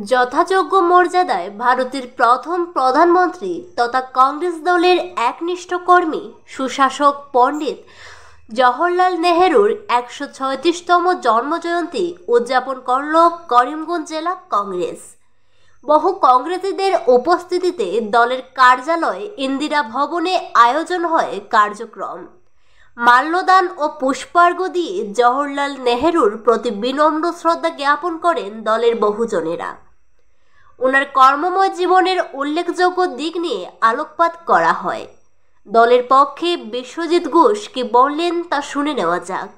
যথাযোগ্য মর্যাদায় ভারতের প্রথম প্রধানমন্ত্রী তথা কংগ্রেস দলের একনিষ্ঠ কর্মী সুশাসক পণ্ডিত জওহরলাল নেহেরুর ১৩৬তম জন্মজয়ন্তী উদযাপন করল করিমগঞ্জ জেলা কংগ্রেস। বহু কংগ্রেসীদের উপস্থিতিতে দলের কার্যালয় ইন্দিরা ভবনে আয়োজন হয় কার্যক্রম। মাল্যদান ও পুষ্পার্ঘ্য দিয়ে জওহরলাল নেহেরুর প্রতি বিনম্র শ্রদ্ধা জ্ঞাপন করেন দলের বহুজনেরা। ওনার কর্মময় জীবনের উল্লেখযোগ্য দিক নিয়ে আলোকপাত করা হয়। দলের পক্ষে বিশ্বজিৎ ঘোষ কি বললেন তা শুনে নেওয়া যাক।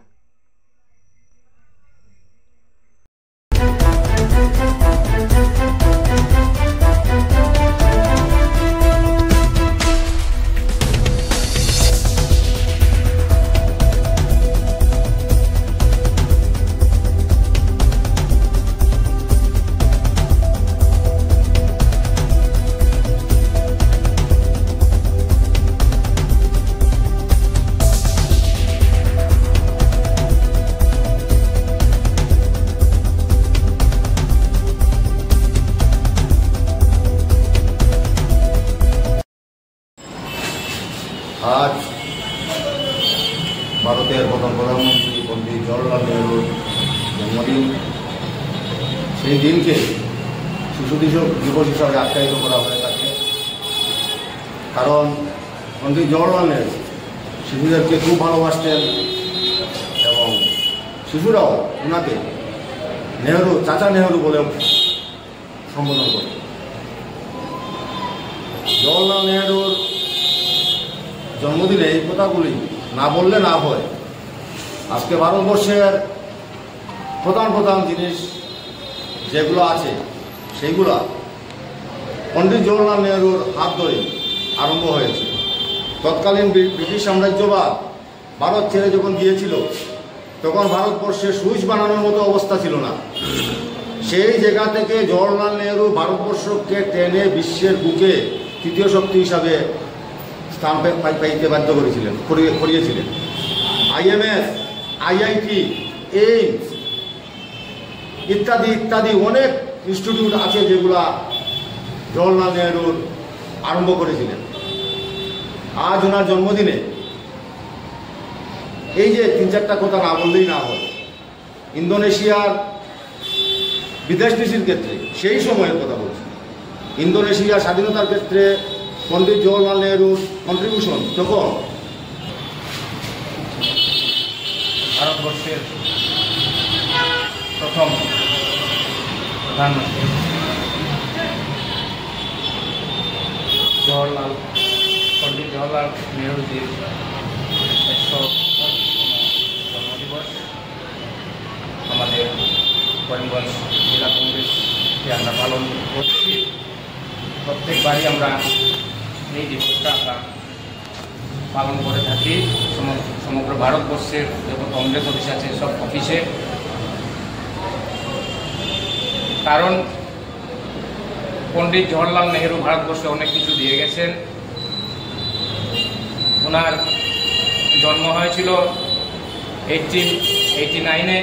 আজ ভারতের প্রথম প্রধানমন্ত্রী পণ্ডিত জওহরলাল নেহরুর জন্মদিন। সেই দিনকে শিশু দিবস হিসাবে আখ্যায়িত করা হয়ে থাকে, কারণ পণ্ডিত জওহরলাল নেহরু শিশুদেরকে খুব ভালোবাসতেন এবং শিশুরাও ওনাকে নেহরু চাচা নেহরু বলেও সম্বোধন করত। জওহরলাল নেহরুর জন্মদিনে এই কথাগুলি না বললে না হয়। আজকে ভারতবর্ষের প্রধান জিনিস যেগুলো আছে সেইগুলা পণ্ডিত জওহরলাল নেহরুর হাত ধরে আরম্ভ হয়েছে। তৎকালীন ব্রিটিশ সাম্রাজ্যবাদ ভারত ছেড়ে যখন গিয়েছিল তখন ভারতবর্ষে সুইচ বানানোর মতো অবস্থা ছিল না। সেই জায়গা থেকে জওহরলাল নেহরু ভারতবর্ষকে টেনে বিশ্বের বুকে তৃতীয় শক্তি হিসাবে স্থান পাইতে বাধ্য করিয়েছিলেন। IMS, IIT, এইমস ইত্যাদি অনেক ইনস্টিটিউট আছে যেগুলা জওহরলাল নেহরুর আরম্ভ করেছিলেন। আজ ওনার জন্মদিনে এই যে ৩-৪টা কথা না বললেই না হয়। ইন্দোনেশিয়ার বিদেশ নীতির ক্ষেত্রে সেই সময়ের কথা বলছি। ইন্দোনেশিয়ার স্বাধীনতার ক্ষেত্রে পণ্ডিত জওহরলাল নেহরুর কন্ট্রিবিউশন তখন ভারতবর্ষের প্রথম প্রধানমন্ত্রী পণ্ডিত জওহরলাল নেহরুজির ১৩৫তম জন্মদিবস আমাদের করিমগঞ্জ জেলা কংগ্রেসকে আমরা পালন করছি। প্রত্যেকবারই আমরা এই দিবসটা আমরা পালন করে থাকি সমগ্র ভারতবর্ষের যত কংগ্রেস অফিস আছে সব অফিসে। কারণ পণ্ডিত জওহরলাল নেহরু ভারতবর্ষে অনেক কিছু দিয়ে গেছেন। ওনার জন্ম হয়েছিল 1889-এ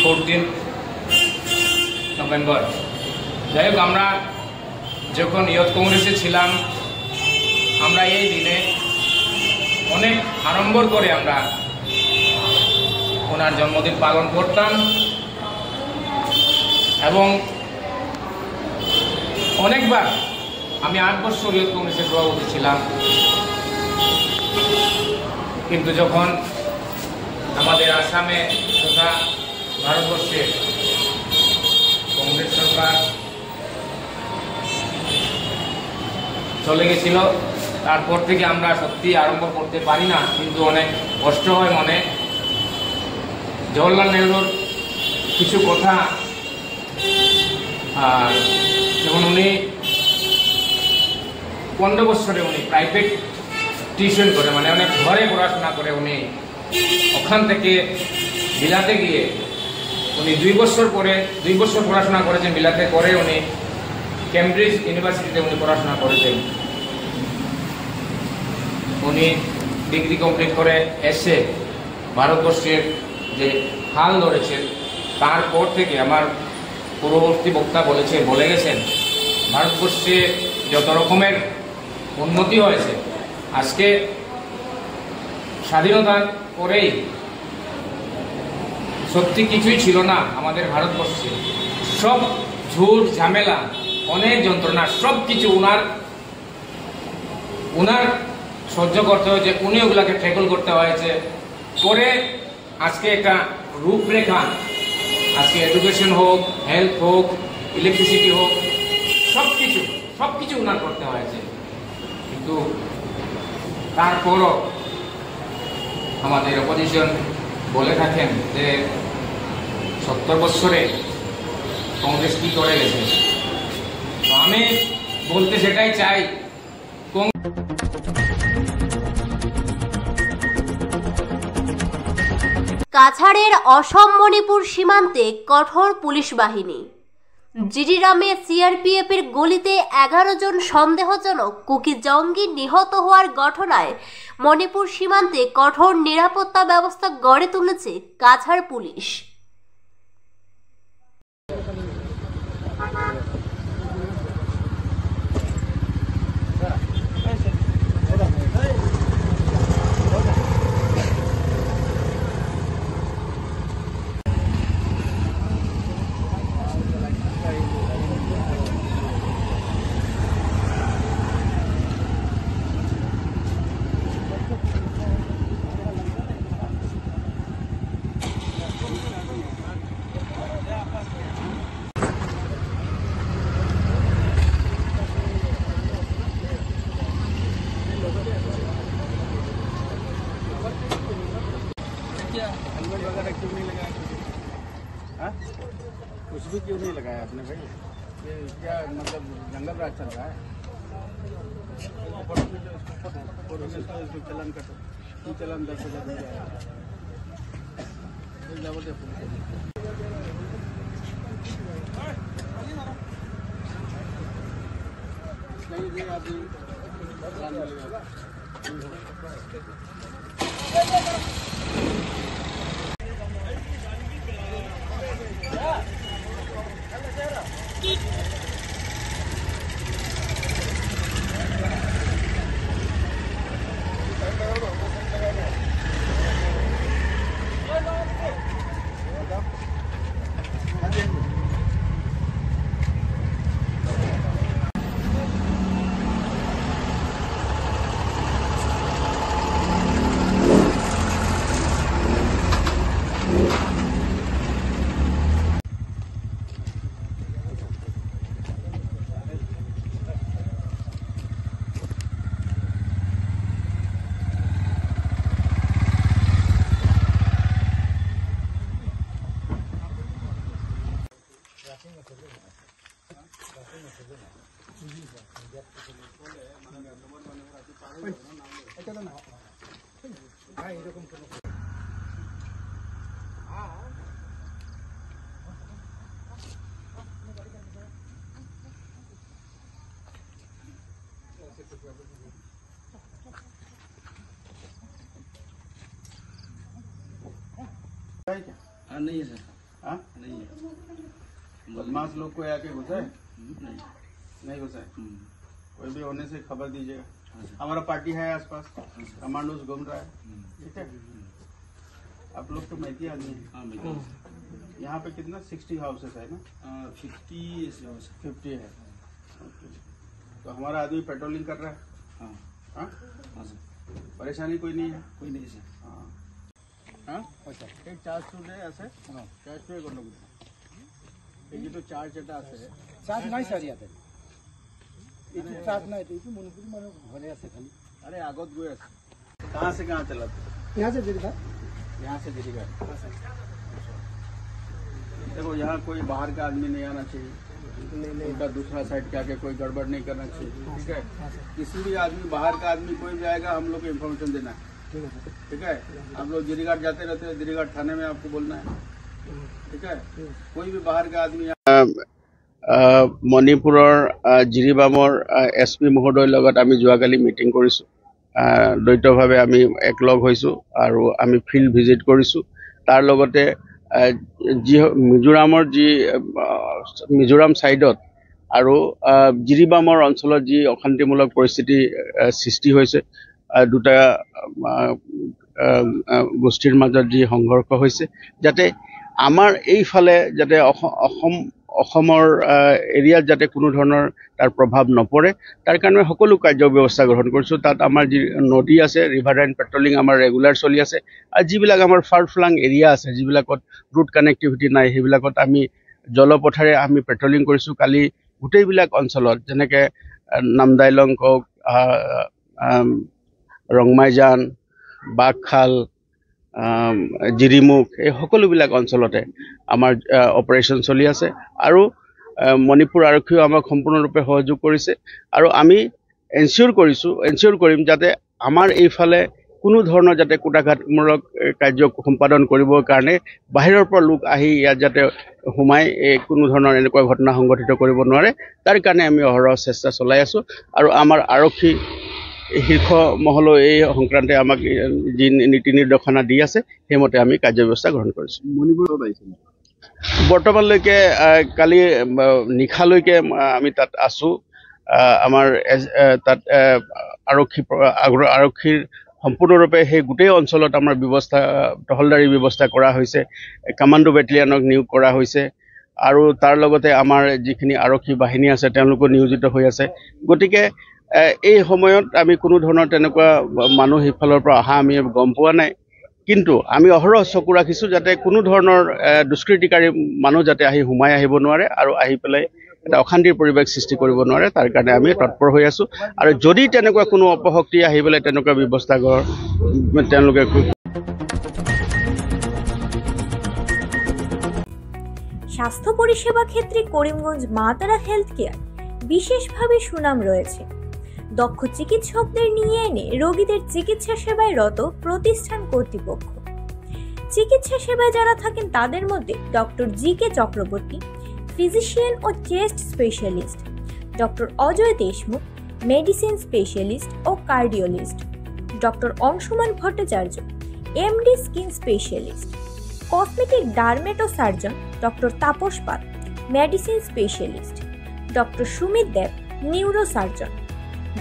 14 নভেম্বর। যাই হোক, আমরা যখন ইয়ুথ কংগ্রেসে ছিলাম আমরা এই দিনে অনেক আড়ম্বর করে আমরা ওনার জন্মদিন পালন করতাম এবং অনেকবার আমি 8 বছর ইয়ুথ কংগ্রেসের সভাপতি ছিলাম। কিন্তু যখন আমাদের আসামে তথা ভারতবর্ষে কংগ্রেস সরকার চলে গেছিল, তারপর থেকে আমরা সত্যি আরম্ভ করতে পারি না, কিন্তু অনেক কষ্ট হয় মনে। জওহরলাল নেহরুর কিছু কথা, যেমন উনি 15 বছরে উনি প্রাইভেট টিউশন করে, মানে অনেক ঘরে পড়াশোনা করে উনি ওখান থেকে বিলাতে গিয়ে উনি 2 বছর পড়াশোনা করেছেন বিলাতে। করে উনি কেমব্রিজ ইউনিভার্সিটিতে উনি পড়াশোনা করেছেন। উনি ডিগ্রি কমপ্লিট করে এসে ভারতবর্ষের যে হাল ধরেছেন তারপর থেকে আমার পূর্ববর্তী বক্তা বলে গেছেন ভারতবর্ষে যত রকমের উন্নতি হয়েছে, আজকে স্বাধীনতার পরেই সত্যি কিছুই ছিল না আমাদের ভারতবর্ষে। সব ঝুট ঝামেলা, অনেক যন্ত্রণা, সব কিছু উনার সহ্য করতে হয়েছে, উনি ওগুলাকে ট্যাকল করতে হয়েছে। পরে আজকে একটা রূপরেখা, আজকে এডুকেশন হোক, হেলথ হোক, ইলেকট্রিসিটি হোক, সব কিছু উনার করতে হয়েছে। কিন্তু তারপরও আমাদের অপোজিশন বলে থাকেন যে 70 বছরে কংগ্রেস কি করে গেছে। তো আমি বলতে সেটাই চাই, কাছাড়ের অসম মণিপুর সীমান্তে কঠোর পুলিশ বাহিনী। জিরিরামে সিআরপিএফ এর গুলিতে 11 জন সন্দেহজনক কুকি জঙ্গি নিহত হওয়ার ঘটনায় মণিপুর সীমান্তে কঠোর নিরাপত্তা ব্যবস্থা গড়ে তুলেছে কাছাড় পুলিশ। हेलमेट वगैरह क्यों नहीं लगाया? हाँ, कुछ भी क्यों नहीं लगाया आपने भाई? ये क्या मतलब जंगल राज चल रहा है? इसको चलन कटो, ये चलन 10,000 मिल जाएगा। नहीं नहीं अभी मिलेगा। हाँ नहीं है सर। हाँ नहीं है। बदमाश लोग को आके घुसा है? नहीं नहीं घुसा है। कोई भी होने से खबर दीजिएगा। हाँ सर। हमारा पार्टी है आसपास, हाँ सर। कमांडोज घूम रहा है। ठीक है, आप लोग तो मैती आदमी है। हाँ मैं यहाँ पे कितना 60 हाउसेस है ना? 50 है। ओके। तो हमारा आदमी पेट्रोलिंग कर रहा है। हाँ हाँ, हाँ सर। परेशानी कोई नहीं है। कोई नहीं सर। हाँ हाँ, अच्छा एक চার্জ শুনে আছে চার্জ পে করনো এই যে তো চার্জ এটা আছে চার্জ নাই স্যার ইয়াতে এইটো চার্জ নাই এইটো মণিপুৰী মানুহ ঘৰে আছে খালি अरे आगत गए আছে कहाँ से कहाँ चलाते? यहाँ से जिरगा यहाँ से दिल्ली का। देखो यहाँ कोई बाहर का आदमी नहीं आना चाहिए, उनका दूसरा साइड के आके कोई गड़बड़ नहीं करना चाहिए। ठीक है, किसी भी आदमी बाहर का आदमी कोई भी आएगा हम लोग को इन्फॉर्मेशन देना है। ठीक है, हम लोग जिरीघाट जाते रहते हैं, जिरीघाट थाने में आपको बोलना है। ठीक है, कोई भी बाहर का आदमी মণিপুৰৰ জিৰিবামৰ SP মহোদয়ৰ লগত আমি যোৱাকালি মিটিং কৰিছোঁ। দ্বৈতভাৱে আমি একলগ হৈছোঁ আৰু আমি ফিল্ড ভিজিট কৰিছোঁ। তাৰ লগতে যি মিজোৰাম ছাইডত আৰু জিৰিবামৰ অঞ্চলত যি অশান্তিমূলক পৰিস্থিতি সৃষ্টি হৈছে, দুটা গোষ্ঠীৰ মাজত যি সংঘৰ্ষ হৈছে, যাতে আমাৰ এইফালে যাতে অসমৰ এৰিয়াত যাতে কোনো ধৰণৰ তাৰ প্ৰভাৱ নপৰে, তাৰ কাৰণে সকলো কাৰ্য ব্যৱস্থা গ্ৰহণ কৰিছোঁ। তাত আমাৰ যি নদী আছে, ৰিভাৰ লাইন পেট্ৰলিং আমাৰ ৰেগুলাৰ চলি আছে, আৰু যিবিলাক আমাৰ ফাৰ ফ্লাং এৰিয়া আছে, যিবিলাকত ৰুট কানেক্টিভিটি নাই, সেইবিলাকত আমি জলপথেৰে আমি পেট্ৰলিং কৰিছোঁ। কালি গোটেইবিলাক অঞ্চলত, যেনেকৈ নামদাইলং কওক, ৰংমাইজান, বাঘখাল, জিৰিমুখ, এই সকলোবিলাক অঞ্চলতে আমাৰ অপাৰেশ্যন চলি আছে। আৰু মণিপুৰ আৰক্ষীয়েও আমাক সম্পূৰ্ণৰূপে সহযোগ কৰিছে, আৰু আমি এনচিয়ৰ কৰিম যাতে আমাৰ এইফালে কোনো ধৰণৰ যাতে কুটাঘাতমূলক কাৰ্য সম্পাদন কৰিবৰ কাৰণে বাহিৰৰ পৰা লোক আহি ইয়াত যাতে সোমাই কোনো ধৰণৰ এনেকুৱা ঘটনা সংঘটিত কৰিব নোৱাৰে, তাৰ কাৰণে আমি অহৰহ চেষ্টা চলাই আছোঁ। আৰু আমাৰ আৰক্ষী শীৰ্ষ মহলেও এই সংক্ৰান্তে আমাক যি নীতি নিৰ্দেশনা দি আছে, সেইমতে আমি কাৰ্যব্যৱস্থা গ্ৰহণ কৰিছোঁ। বৰ্তমানলৈকে কালি নিশালৈকে আমি তাত আছোঁ। আমাৰ তাত আৰক্ষীৰ সম্পূৰ্ণৰূপে সেই গোটেই অঞ্চলত আমাৰ টহলদাৰী ব্যৱস্থা কৰা হৈছে, কামাণ্ডো বেটেলিয়ানক নিয়োগ কৰা হৈছে, আৰু তাৰ লগতে আমাৰ যিখিনি আৰক্ষী বাহিনী আছে তেওঁলোকো নিয়োজিত হৈ আছে। গতিকে এই সময়ত আমি কোনো ধৰণৰ তেনেকুৱা মানুহ সিফালৰ পৰা অহা আমি গম পোৱা নাই, কিন্তু আমি অহৰহ চকু ৰাখিছোঁ যাতে কোনো ধৰণৰ দুষ্কৃতিকাৰী মানুহ যাতে সোমাই আহিব নোৱাৰে আৰু আহি পেলাই এটা অশান্তিৰ পৰিৱেশ সৃষ্টি কৰিব নোৱাৰে, তাৰ কাৰণে আমি তৎপৰ হৈ আছোঁ। আৰু যদি তেনেকুৱা কোনো অপশক্তি আহি পেলাই তেনেকুৱা ব্যৱস্থা তেওঁলোকে স্বাস্থ্য পরিষেবা ক্ষেত্রে করিমগঞ্জ মা তারা হেলথ কেয়ার বিশেষভাবে সুনাম রয়েছে। দক্ষ চিকিৎসকদের নিয়ে এনে রোগীদের চিকিৎসা সেবায় রত প্রতিষ্ঠান কর্তৃপক্ষ। চিকিৎসা সেবায় যারা থাকেন তাদের মধ্যে ডক্টর জি.কে. চক্রবর্তী, ফিজিশিয়ান ও chest specialist, doctor Ajay Deshmukh, medicine specialist ও cardiologist, doctor Anshuman Bhattacharya, MD skin specialist, cosmetic dermato surgeon doctor Tapas Pal, medicine specialist, doctor Sumit Deb, neuro surgeon,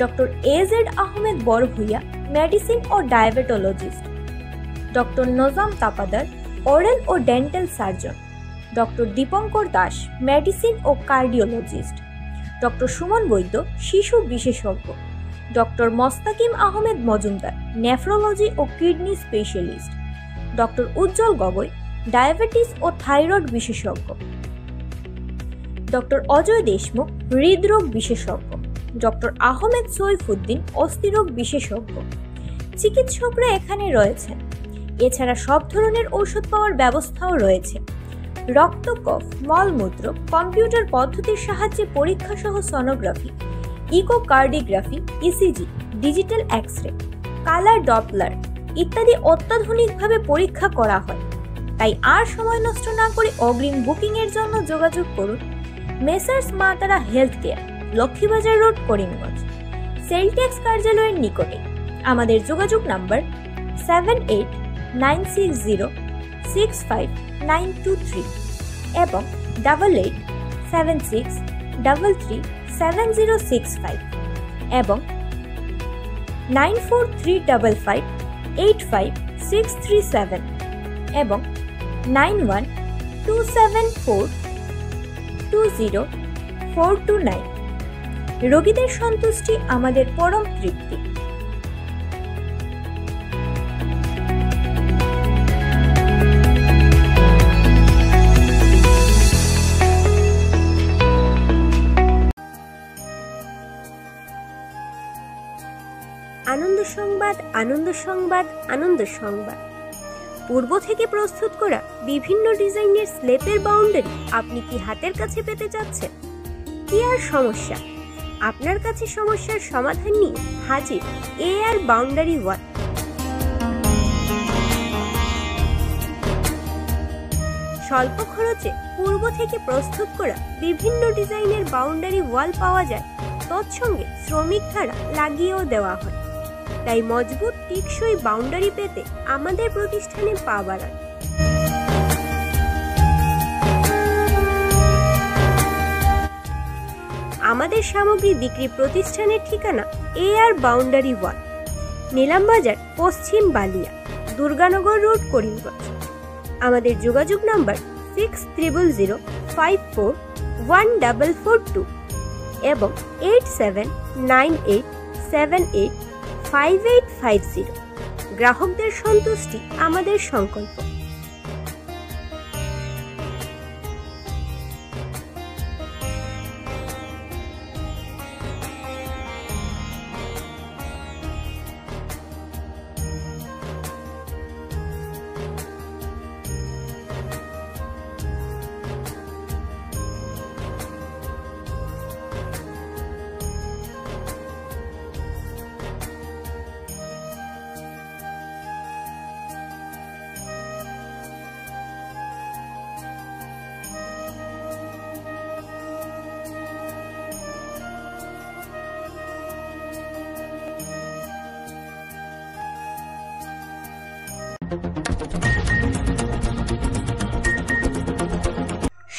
doctor A Z Ahmed Barbhuiya, medicine ও diabetologist, doctor Nazam Tapadar, oral ও dental surgeon, doctor Dipankar Das, medicine ও cardiologist, doctor Suman Baidya, শিশু বিশেষজ্ঞ, doctor Mostakim Ahmed Majumdar, nephrology ও kidney specialist, doctor উজ্জ্বল Gogoi, diabetes ও thyroid বিশেষজ্ঞ, doctor Ajay Deshmukh, হৃদরোগ বিশেষজ্ঞ, doctor Ahmed Saifuddin, অস্থিরোগ বিশেষজ্ঞ। চিকিৎসকরা এখানে রয়েছেন। এছাড়া সব ধরনের ঔষধ পাওয়ার ব্যবস্থাও রয়েছে। রক্ত, কফ, মলমূত্র, কম্পিউটার পদ্ধতির সাহায্যে পরীক্ষা সহ sonography, echocardiography, ECG, digital X-ray, colour Doppler ইত্যাদি অত্যাধুনিকভাবে পরীক্ষা করা হয়। তাই আর সময় নষ্ট না করে অগ্রিম বুকিং এর জন্য যোগাযোগ করুন মেসার্স মা তারা health care, Laxmibazar road, Karimganj, sell tax কার্যালয়ের নিকটে। আমাদের যোগাযোগ নাম্বার 7896065923 এবং 8876337065 এবং 9435585637 এবং 9127420429। রোগীদের সন্তুষ্টি আমাদের পরম তৃপ্তি। আনন্দ সংবাদ, আনন্দ সংবাদ, আনন্দ সংবাদ। পূর্ব থেকে প্রস্তুত করা বিভিন্ন ডিজাইনের স্লেপের বাউন্ডারি আপনি কি হাতের কাছে পেতে চাচ্ছেন? কি আর সমস্যা, আপনার কাছে সমস্যার সমাধান নিয়ে হাজির এআর বাউন্ডারি ওয়াল। স্বল্প খরচে পূর্ব থেকে প্রস্তুত করা বিভিন্ন ডিজাইনের বাউন্ডারি ওয়াল পাওয়া যায়, তৎসঙ্গে শ্রমিক দ্বারা লাগিয়েও দেওয়া হয়। তাই মজবুত টিকসই বাউন্ডারি পেতে আমাদের প্রতিষ্ঠানে পা বাড়ান। আমাদের সামগ্রী বিক্রি প্রতিষ্ঠানের ঠিকানা AR বাউন্ডারি ওয়াল, নিলামবাজার, পশ্চিম বালিয়া, দুর্গানগর রোড, করিমগঞ্জ। আমাদের যোগাযোগ নাম্বার 6000541442 এবং 8798785850। গ্রাহকদের সন্তুষ্টি আমাদের সংকল্প।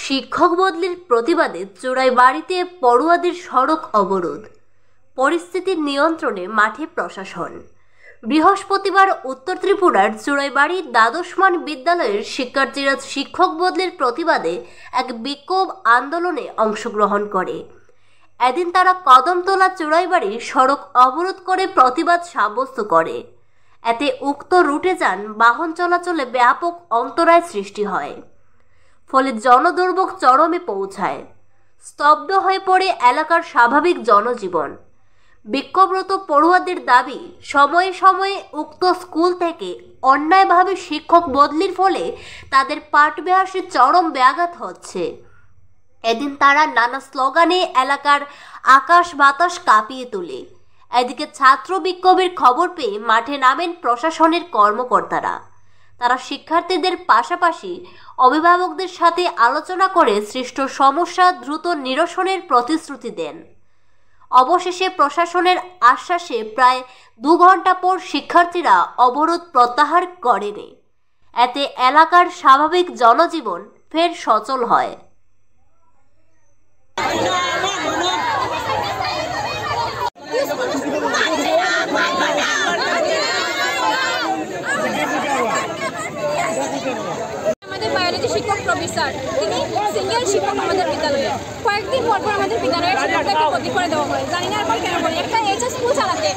শিক্ষক বদলির প্রতিবাদে চোরাইবাড়িতে পড়ুয়াদের সড়ক অবরোধ, পরিস্থিতির নিয়ন্ত্রণে মাঠে প্রশাসন। বৃহস্পতিবার উত্তর ত্রিপুরার চোরাইবাড়ি দ্বাদশমান বিদ্যালয়ের শিক্ষার্থীরা শিক্ষক বদলির প্রতিবাদে এক বিক্ষোভ আন্দোলনে অংশগ্রহণ করে। এদিন তারা কদমতলা চোরাইবাড়ি সড়ক অবরোধ করে প্রতিবাদ সাব্যস্ত করে। এতে উক্ত রুটে যান বাহন চলাচলে ব্যাপক অন্তরায় সৃষ্টি হয়, ফলে জনদুর্ভোগ চরমে পৌঁছায়। স্তব্ধ হয়ে পড়ে এলাকার স্বাভাবিক জনজীবন। বিক্ষোভরত পড়ুয়াদের দাবি, সময়ে সময়ে উক্ত স্কুল থেকে অন্যায়ভাবে শিক্ষক বদলির ফলে তাদের পাঠব্যাসে চরম ব্যাঘাত হচ্ছে। এদিন তারা নানা স্লোগানে এলাকার আকাশ বাতাস কাঁপিয়ে তোলে। এদিকে ছাত্র বিক্ষোভের খবর পেয়ে মাঠে নামেন প্রশাসনের কর্মকর্তারা। তারা শিক্ষার্থীদের পাশাপাশি অভিভাবকদের সাথে আলোচনা করে সৃষ্ট সমস্যা দ্রুত নিরসনের প্রতিশ্রুতি দেন। অবশেষে প্রশাসনের আশ্বাসে প্রায় 2 ঘন্টা পর শিক্ষার্থীরা অবরোধ প্রত্যাহার করেন। এতে এলাকার স্বাভাবিক জনজীবন ফের সচল হয়। শিক্ষক প্রফেসর তিনি সিঙ্গেল শিক্ষক আমাদের বিদ্যালয়ে কয়েকদিন পর আমাদের বিদ্যালয়ের শিক্ষকদেরকে বদলি করে দেওয়া হয়। জানি না এরপর কেন করে একটা এইচএস স্কুল চালাতে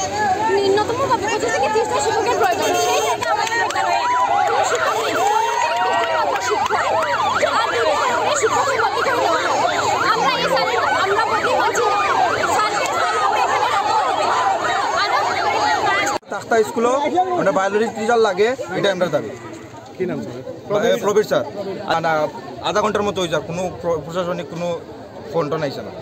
ন্যূনতমভাবে 25 থেকে 30টা শিক্ষকের প্রয়োজন। সেই ক্ষেত্রে আমাদের বিদ্যালয়ে কোনো শিক্ষক নেই, শিক্ষকের বদলি করে দেওয়া হয়। আমরা এই স্যার আমরা বদলি হচ্ছি তাস্তা স্কুলও মানে বায়োলজি টিচার লাগে, এটা আমরা দাবি। কি নাম প্রফেসর আধা ঘন্টার মতো হয়েছে, কোনো প্রশাসনিক কোনো ফোনটা নাইছে না।